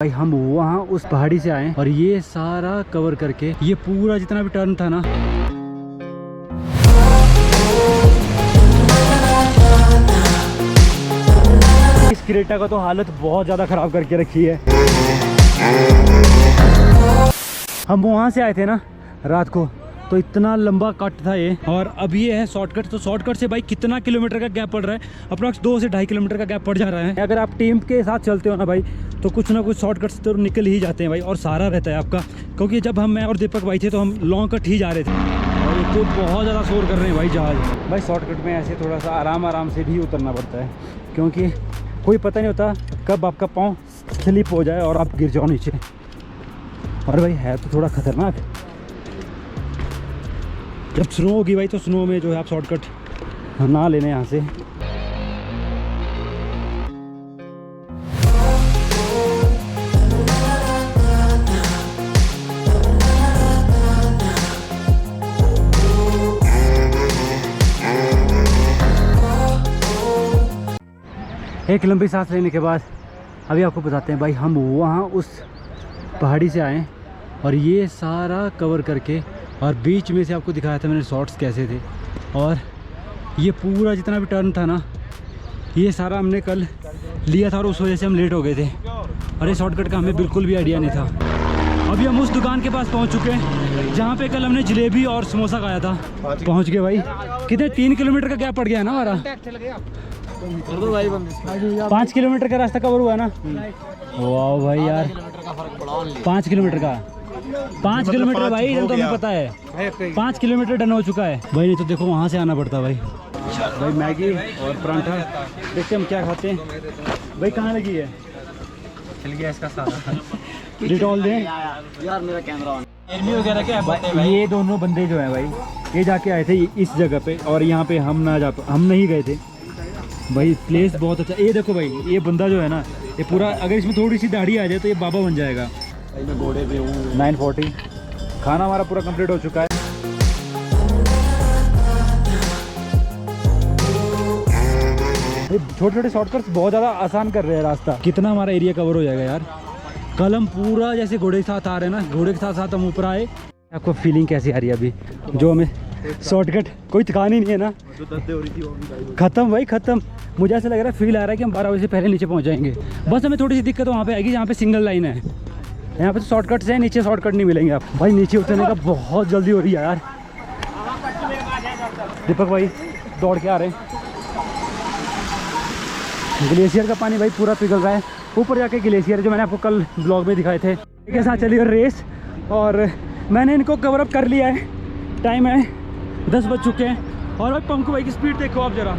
भाई हम वहाँ उस पहाड़ी से आए और ये सारा कवर करके ये पूरा जितना भी टर्न था ना, इस क्रेटा का तो हालत बहुत ज़्यादा ख़राब करके रखी है। हम वहाँ से आए थे ना रात को, तो इतना लंबा कट था ये, और अभी ये है शॉर्टकट। तो शॉर्टकट से भाई कितना किलोमीटर का गैप पड़ रहा है, अप्रॉक्स 2 से 2.5 किलोमीटर का गैप पड़ जा रहा है। अगर आप टीम के साथ चलते हो ना भाई, तो कुछ ना कुछ शॉर्टकट से तो निकल ही जाते हैं भाई, और सारा रहता है आपका। क्योंकि जब मैं और दीपक भाई थे तो हम लॉन्ग कट ही जा रहे थे, और ये तो बहुत ज़्यादा शोर कर रहे हैं भाई जहाज। भाई शॉर्टकट में ऐसे थोड़ा सा आराम से भी उतरना पड़ता है, क्योंकि कोई पता नहीं होता कब आपका पाँव स्लिप हो जाए और आप गिर जाओ नीचे। और भाई है तो थोड़ा खतरनाक। जब स्नो होगी भाई, तो स्नो में जो है आप शॉर्टकट ना लेने यहाँ से। एक लंबी सांस लेने के बाद अभी आपको बताते हैं भाई, हम वहाँ उस पहाड़ी से आए और ये सारा कवर करके, और बीच में से आपको दिखाया था मैंने शॉर्ट्स कैसे थे। और ये पूरा जितना भी टर्न था ना, ये सारा हमने कल लिया था और उस वजह से हम लेट हो गए थे, और ये शॉर्टकट का हमें बिल्कुल भी आइडिया नहीं था। अभी हम उस दुकान के पास पहुंच चुके हैं जहां पे कल हमने जलेबी और समोसा खाया था। पहुंच गए भाई। कितने 3 किलोमीटर का गैप पड़ गया है ना हमारा। 5 किलोमीटर का रास्ता कवर हुआ ना। वाह भाई यार, 5 किलोमीटर का 5 किलोमीटर भाई, तो हमें पता है 5 किलोमीटर डन हो चुका है भाई। नहीं तो देखो वहाँ से आना पड़ता भाई। भाई मैगी और परांठा, देखते हम क्या खाते हैं। भाई कहाँ लगी है? चल गया इसका सारा। डिटॉल दें यार, मेरा कैमरा वगैरह क्या है। ये दोनों बंदे जो हैं भाई, ये जाके आए थे इस जगह पे, और यहाँ पे हम नहीं गए थे भाई। प्लेस बहुत अच्छा। ये देखो भाई, ये बंदा जो है ना, ये पूरा, अगर इसमें थोड़ी सी दाढ़ी आ जाए तो ये बाबा बन जाएगा। मैं घोड़े पे हूँ। 9:40 खाना हमारा पूरा कंप्लीट हो चुका है। छोटे छोटे शॉर्टकट्स बहुत ज़्यादा आसान कर रहे हैं रास्ता। कितना हमारा एरिया कवर हो जाएगा यार। कल हम पूरा जैसे घोड़े के साथ आ रहे हैं ना, घोड़े के साथ साथ हम ऊपर आए। आपको फीलिंग कैसी आ रही है अभी, जो हमें शॉर्टकट कोई थकान ही नहीं है ना, खत्म भाई खत्म। मुझे ऐसा लग रहा है, फील आ रहा है कि हम 12 बजे से पहले नीचे पहुंच जाएंगे। बस हमें थोड़ी सी दिक्कत वहाँ पे आएगी जहाँ पे सिंगल लाइन है। यहाँ पे तो शॉर्टकट से, नीचे शॉर्टकट नहीं मिलेंगे आप भाई। नीचे उतरने का बहुत जल्दी हो रही है यार। दीपक भाई दौड़ के आ रहे हैं। ग्लेशियर का पानी भाई पूरा पिघल रहा है। ऊपर जाके ग्लेशियर जो मैंने आपको कल ब्लॉग में दिखाए थे के साथ चली और रेस, और मैंने इनको कवर अप कर लिया है। टाइम है 10 बज चुके हैं। और भाई पंकु भाई की स्पीड देखो आप जरा।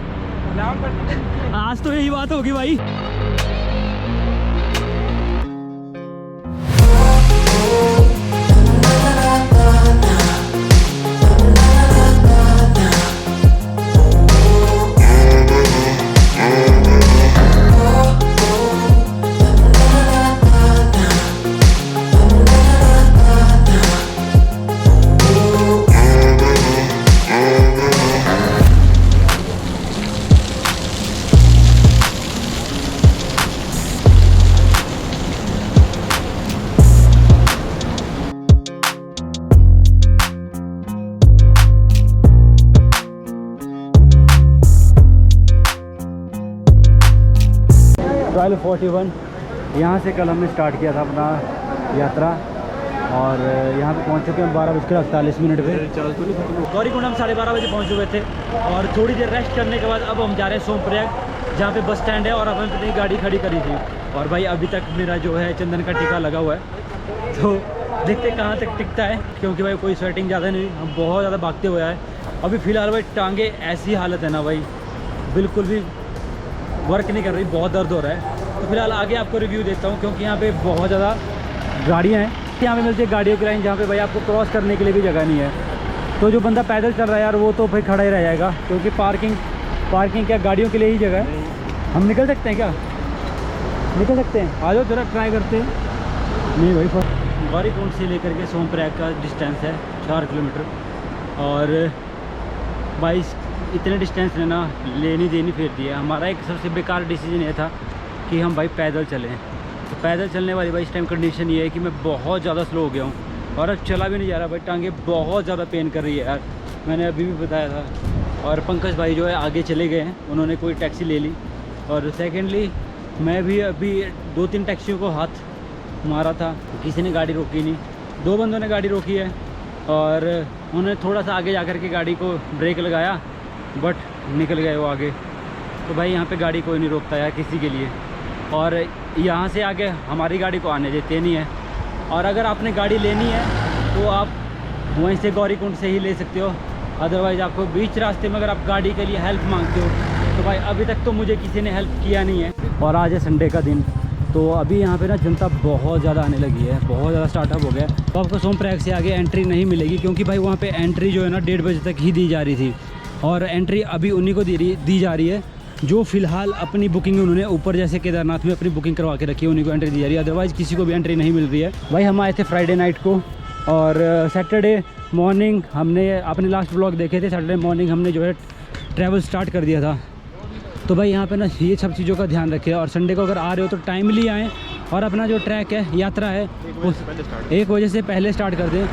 आज तो यही बात होगी भाई। ट्रायल 41 यहाँ से कल हमने स्टार्ट किया था अपना यात्रा, और यहाँ पे पहुँच चुके हैं 12:48 पे। गौरीकुंड हम 12:30 बजे पहुँच चुके थे, और थोड़ी देर रेस्ट करने के बाद अब हम जा रहे हैं सोमप्रयाग, जहाँ पे बस स्टैंड है, और अपन अपनी गाड़ी खड़ी करी थी। और भाई अभी तक मेरा जो है चंदन का टीका लगा हुआ है, तो देखते कहाँ तक टिकता है, क्योंकि भाई कोई स्वेटिंग ज़्यादा नहीं, हम बहुत ज़्यादा भागते हुए आए। अभी फ़िलहाल भाई टांगे ऐसी हालत है ना भाई, बिल्कुल भी वर्क नहीं कर रही, बहुत दर्द हो रहा है। तो फिलहाल आगे आपको रिव्यू देता हूँ, क्योंकि यहाँ पे बहुत ज़्यादा गाड़ियाँ हैं। यहाँ पे मिलती है गाड़ियों की लाइन, जहाँ पे भाई आपको क्रॉस करने के लिए भी जगह नहीं है। तो जो बंदा पैदल चल रहा है यार, वो तो भाई खड़ा ही रह जाएगा, क्योंकि पार्किंग क्या गाड़ियों के लिए ही जगह है। हम निकल सकते हैं क्या? निकल सकते हैं, आ जाओ जरा ट्राई करते हैं। नहीं भाई, गौरीकुंड से लेकर के सोमप्रयाग का डिस्टेंस है 4 किलोमीटर, और भाई इतने डिस्टेंस ने ना लेनी देनी फिरती है। हमारा एक सबसे बेकार डिसीजन ये था कि हम भाई पैदल चलें, पैदल चलने वाली भाई इस टाइम कंडीशन ये है कि मैं बहुत ज़्यादा स्लो हो गया हूँ और अब चला भी नहीं जा रहा भाई, टांगे बहुत ज़्यादा पेन कर रही है यार, मैंने अभी भी बताया था। और पंकज भाई जो है आगे चले गए हैं, उन्होंने कोई टैक्सी ले ली। और सेकेंडली मैं भी अभी 2-3 टैक्सियों को हाथ मारा था, किसी ने गाड़ी रोकी नहीं, 2 बंदों ने गाड़ी रोकी है और उन्होंने थोड़ा सा आगे जा कर के गाड़ी को ब्रेक लगाया बट निकल गए वो आगे। तो भाई यहाँ पे गाड़ी कोई नहीं रोकता है किसी के लिए, और यहाँ से आगे हमारी गाड़ी को आने देते नहीं है। और अगर आपने गाड़ी लेनी है तो आप वहीं से गौरीकुंड से ही ले सकते हो, अदरवाइज़ आपको बीच रास्ते में अगर आप गाड़ी के लिए हेल्प मांगते हो तो भाई अभी तक तो मुझे किसी ने हेल्प किया नहीं है। और आज है संडे का दिन, तो अभी यहाँ पे ना जनता बहुत ज़्यादा आने लगी है, बहुत ज़्यादा स्टार्टअप हो गया। तो आपको सोनप्रयाग से आगे एंट्री नहीं मिलेगी, क्योंकि भाई वहाँ पे एंट्री जो है ना 1:30 बजे तक ही दी जा रही थी, और एंट्री अभी उन्हीं को दी जा रही है जो फ़िलहाल अपनी बुकिंग उन्होंने ऊपर जैसे केदारनाथ में अपनी बुकिंग करवा के रखी है, उन्हीं को एंट्री दी जा रही है, अदरवाइज़ किसी को भी एंट्री नहीं मिल रही है। भाई हम आए थे फ्राइडे नाइट को और सैटरडे मॉर्निंग हमने अपने लास्ट व्लॉग देखे थे, सैटरडे मॉर्निंग हमने जो है ट्रैवल स्टार्ट कर दिया था। तो भाई यहाँ पे ना ये सब चीज़ों का ध्यान रखें, और संडे को अगर आ रहे हो तो टाइमली आएँ और अपना जो ट्रैक है, यात्रा है, उस 1 बजे से पहले स्टार्ट कर दें।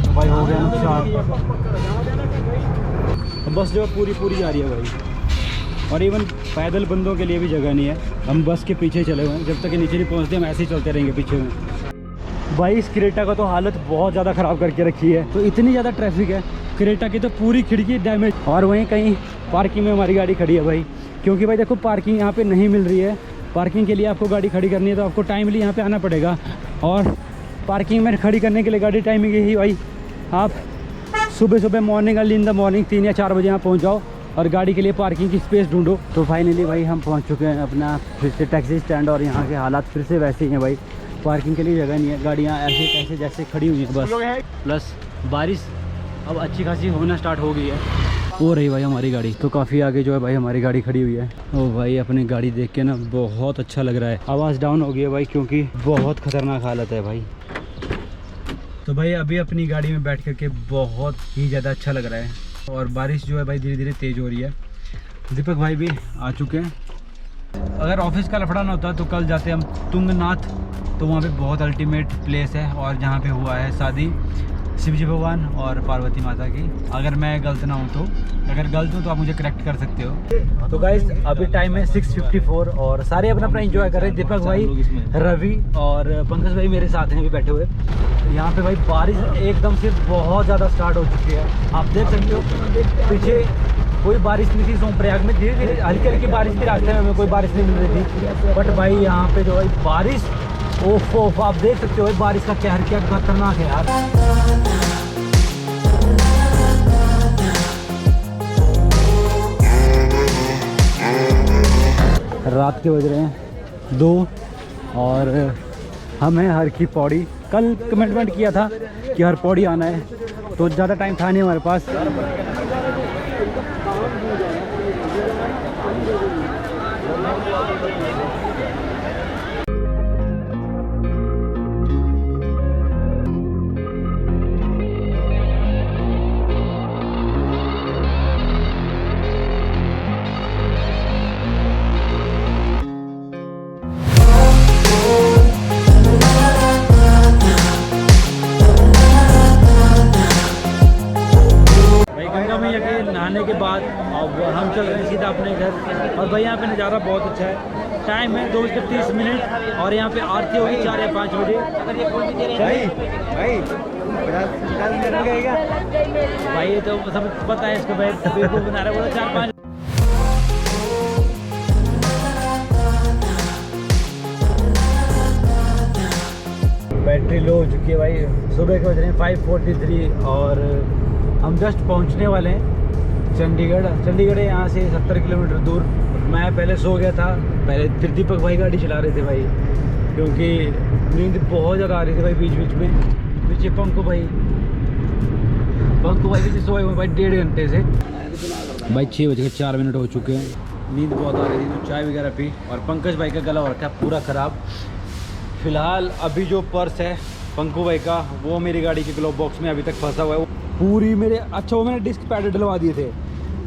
भाई हो गया नुकसान, बस जो पूरी जा रही है भाई, और इवन पैदल बंदों के लिए भी जगह नहीं है, हम बस के पीछे चले हुए हैं, जब तक ये नीचे नहीं पहुँचते हम ऐसे ही चलते रहेंगे पीछे में। भाई इस क्रेटा का तो हालत बहुत ज़्यादा ख़राब करके रखी है, तो इतनी ज़्यादा ट्रैफिक है, क्रेटा की तो पूरी खिड़की डैमेज, और वहीं कहीं पार्किंग में हमारी गाड़ी खड़ी है भाई, क्योंकि भाई देखो पार्किंग यहाँ पे नहीं मिल रही है। पार्किंग के लिए आपको गाड़ी खड़ी करनी है तो आपको टाइमली यहाँ पे आना पड़ेगा, और पार्किंग में खड़ी करने के लिए गाड़ी टाइमिंग यही भाई, आप सुबह morning early in the morning 3 या 4 बजे यहाँ पहुँच जाओ और गाड़ी के लिए पार्किंग की स्पेस ढूंढो। तो फाइनली भाई हम पहुँच चुके हैं अपना फिर से टैक्सी स्टैंड, और यहाँ के हालात फिर से वैसे ही हैं भाई, पार्किंग के लिए जगह नहीं है, गाड़ियाँ ऐसे तैसे जैसे खड़ी हुई हैं बस। प्लस बारिश अब अच्छी खासी होना स्टार्ट हो गई है, हो रही भाई हमारी गाड़ी तो काफ़ी आगे जो है भाई हमारी गाड़ी खड़ी हुई है। ओ भाई अपनी गाड़ी देख के ना बहुत अच्छा लग रहा है, आवाज़ डाउन हो गई है भाई क्योंकि बहुत ख़तरनाक हालत है भाई। तो भाई अभी अपनी गाड़ी में बैठ करके बहुत ही ज़्यादा अच्छा लग रहा है, और बारिश जो है भाई धीरे धीरे तेज़ हो रही है। दीपक भाई भी आ चुके हैं। अगर ऑफिस का लफड़ा ना होता तो कल जाते हम तुंगनाथ, तो वहाँ पे बहुत अल्टीमेट प्लेस है, और जहाँ पे हुआ है शादी शिवजी भगवान और पार्वती माता की। अगर मैं गलत ना हूँ तो, अगर गलत हूँ तो आप मुझे करेक्ट कर सकते हो। तो गाइस अभी टाइम है 6:54 और सारे अपना एंजॉय कर रहे हैं। दीपक भाई, रवि और पंकज भाई मेरे साथ हैं अभी बैठे हुए। यहाँ पे भाई बारिश एकदम से बहुत ज़्यादा स्टार्ट हो चुकी है, आप देख सकते हो। पीछे कोई बारिश नहीं थी सोनप्रयाग में, धीरे धीरे हल्की हल्की बारिश थी, रास्ते में हमें कोई बारिश नहीं मिल रही थी, बट भाई यहाँ पे जो है बारिश ओफ आप देख सकते हो बारिश का कहर क्या खतरनाक है यार। रात के बज रहे हैं 2 और हम हैं हर की पौड़ी। कल कमिटमेंट किया था कि हर पौड़ी आना है, तो ज़्यादा टाइम था नहीं हमारे पास। नहाने के बाद अब हम चल रहे हैं सीधा अपने घर, और भाई यहाँ पे नज़ारा बहुत अच्छा है। टाइम है 2:30 और यहाँ पे आरती होगी 4 या 5 बजे। भाई ये तो सब पता है इसको, भाई बेवकूफ़ बना रहा है, बोला 4-5। बैटरी लो हो चुकी है भाई, सुबह के बज रहे हैं 5:43 और हम जस्ट पहुंचने वाले हैं चंडीगढ़। चंडीगढ़ है यहाँ से 70 किलोमीटर दूर। मैं पहले सो गया था पहले, फिर दीपक भाई गाड़ी चला रहे थे भाई, क्योंकि नींद बहुत ज़्यादा आ रही थी भाई। बीच बीच में पीछे पंकु भाई पीछे सोए हुए भाई 1.5 घंटे से। भाई 6:04 हो चुके हैं, नींद बहुत आ रही थी तो चाय वगैरह पी, और पंकज भाई का गला हो रखा है पूरा ख़राब। फ़िलहाल अभी जो पर्स है पंकु भाई का, वो मेरी गाड़ी के ग्लोव बॉक्स में अभी तक फंसा हुआ है पूरी मेरे। अच्छा वो मैंने डिस्क पैड डलवा दिए थे,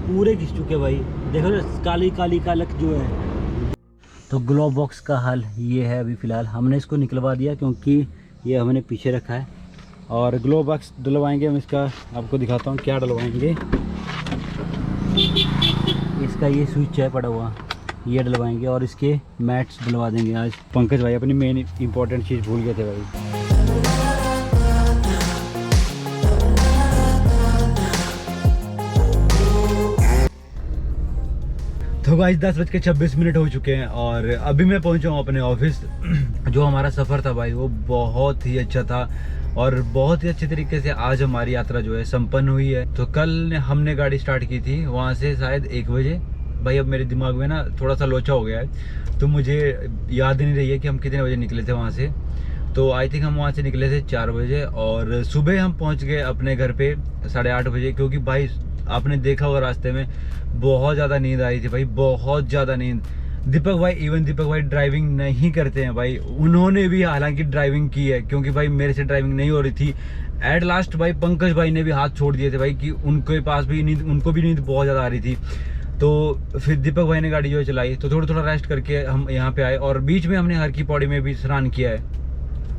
पूरे घिस चुके हैं भाई, देखो ना काली काली कालक जो है। तो ग्लोव बॉक्स का हाल ये है अभी फ़िलहाल। हमने इसको निकलवा दिया क्योंकि ये हमने पीछे रखा है, और ग्लोव बॉक्स डलवाएंगे हम। इसका आपको दिखाता हूँ क्या डलवाएंगे। इसका ये स्विच है पड़ा हुआ, ये डलवाएंगे, और इसके मैट्स डलवा देंगे आज। पंकज भाई अपनी मेन इंपॉर्टेंट चीज़ भूल गए थे भाई। तो भाई 10:26 हो चुके हैं और अभी मैं पहुंचा हूँ अपने ऑफिस। जो हमारा सफ़र था भाई वो बहुत ही अच्छा था और बहुत ही अच्छे तरीके से आज हमारी यात्रा जो है संपन्न हुई है। तो कल हमने गाड़ी स्टार्ट की थी वहाँ से शायद 1 बजे। भाई अब मेरे दिमाग में ना थोड़ा सा लोचा हो गया है, तो मुझे याद नहीं रही है कि हम कितने बजे निकले थे वहाँ से। तो आई थिंक हम वहाँ से निकले थे 4 बजे और सुबह हम पहुँच गए अपने घर पे 8:30 बजे। क्योंकि भाई आपने देखा होगा रास्ते में बहुत ज़्यादा नींद आ रही थी भाई, बहुत ज़्यादा नींद। दीपक भाई, इवन दीपक भाई ड्राइविंग नहीं करते हैं भाई, उन्होंने भी हालांकि ड्राइविंग की है क्योंकि भाई मेरे से ड्राइविंग नहीं हो रही थी। एट लास्ट भाई पंकज भाई ने भी हाथ छोड़ दिए थे भाई कि उनके पास भी नींद, उनको भी नींद बहुत ज़्यादा आ रही थी। तो फिर दीपक भाई ने गाड़ी जो है चलाई, तो थोड़ा थोड़ा रेस्ट करके हम यहाँ पे आए और बीच में हमने हर की पौड़ी में भी स्नान किया है।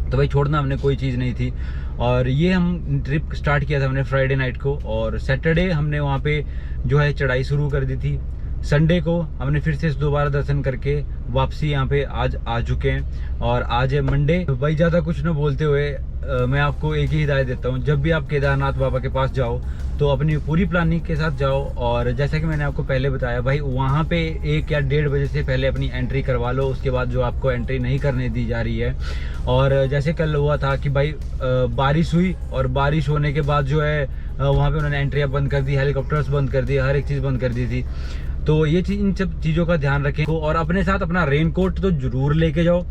तो भाई छोड़ना हमने कोई चीज़ नहीं थी। और ये हम ट्रिप स्टार्ट किया था हमने फ्राइडे नाइट को, और सैटरडे हमने वहाँ पे जो है चढ़ाई शुरू कर दी थी। संडे को हमने फिर से दोबारा दर्शन करके वापसी यहाँ पे आज आ चुके हैं और आज है मंडे। तो भाई ज़्यादा कुछ न बोलते हुए मैं आपको एक ही हिदायत देता हूँ, जब भी आप केदारनाथ बाबा के पास जाओ तो अपनी पूरी प्लानिंग के साथ जाओ। और जैसा कि मैंने आपको पहले बताया भाई, वहाँ पे 1 या 1:30 बजे से पहले अपनी एंट्री करवा लो, उसके बाद जो आपको एंट्री नहीं करने दी जा रही है। और जैसे कल हुआ था कि भाई बारिश हुई और बारिश होने के बाद जो है वहाँ पे उन्होंने एंट्रियाँ बंद कर दी, हेलीकॉप्टर्स बंद कर दिए, हर एक चीज़ बंद कर दी थी। तो ये चीज़, इन सब चीज़ों का ध्यान रखें। और अपने साथ अपना रेनकोट तो जरूर लेके जाओ,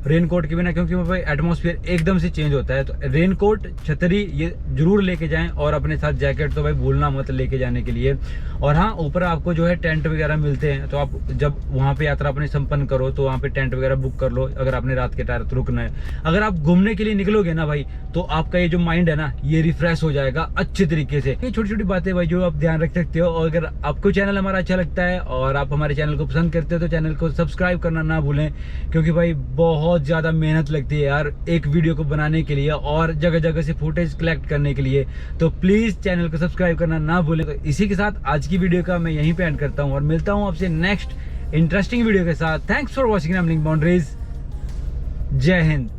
रेनकोट के बिना, क्योंकि भाई एटमॉस्फेयर एकदम से चेंज होता है। तो रेनकोट, छतरी ये जरूर लेके जाएं, और अपने साथ जैकेट तो भाई भूलना मत लेके जाने के लिए। और हाँ, ऊपर आपको जो है टेंट वगैरह मिलते हैं, तो आप जब वहाँ पे यात्रा अपनी संपन्न करो तो वहाँ पे टेंट वगैरह बुक कर लो अगर आपने रात के टाइम रुकना है। अगर आप घूमने के लिए निकलोगे ना भाई, तो आपका ये जो माइंड है ना, ये रिफ्रेश हो जाएगा अच्छे तरीके से। ये छोटी छोटी बातें भाई जो आप ध्यान रख सकते हो। और अगर आपको चैनल हमारा अच्छा लगता है और आप हमारे चैनल को पसंद करते हो तो चैनल को सब्सक्राइब करना ना भूलें, क्योंकि भाई बहुत ज़्यादा मेहनत लगती है यार एक वीडियो को बनाने के लिए और जगह जगह से फुटेज कलेक्ट करने के लिए। तो प्लीज़ चैनल को सब्सक्राइब करना ना भूलें। तो इसी के साथ आज की वीडियो का मैं यहीं पे एंड करता हूँ और मिलता हूँ आपसे नेक्स्ट इंटरेस्टिंग वीडियो के साथ। Thanks for watching rambling boundaries. जय हिंद।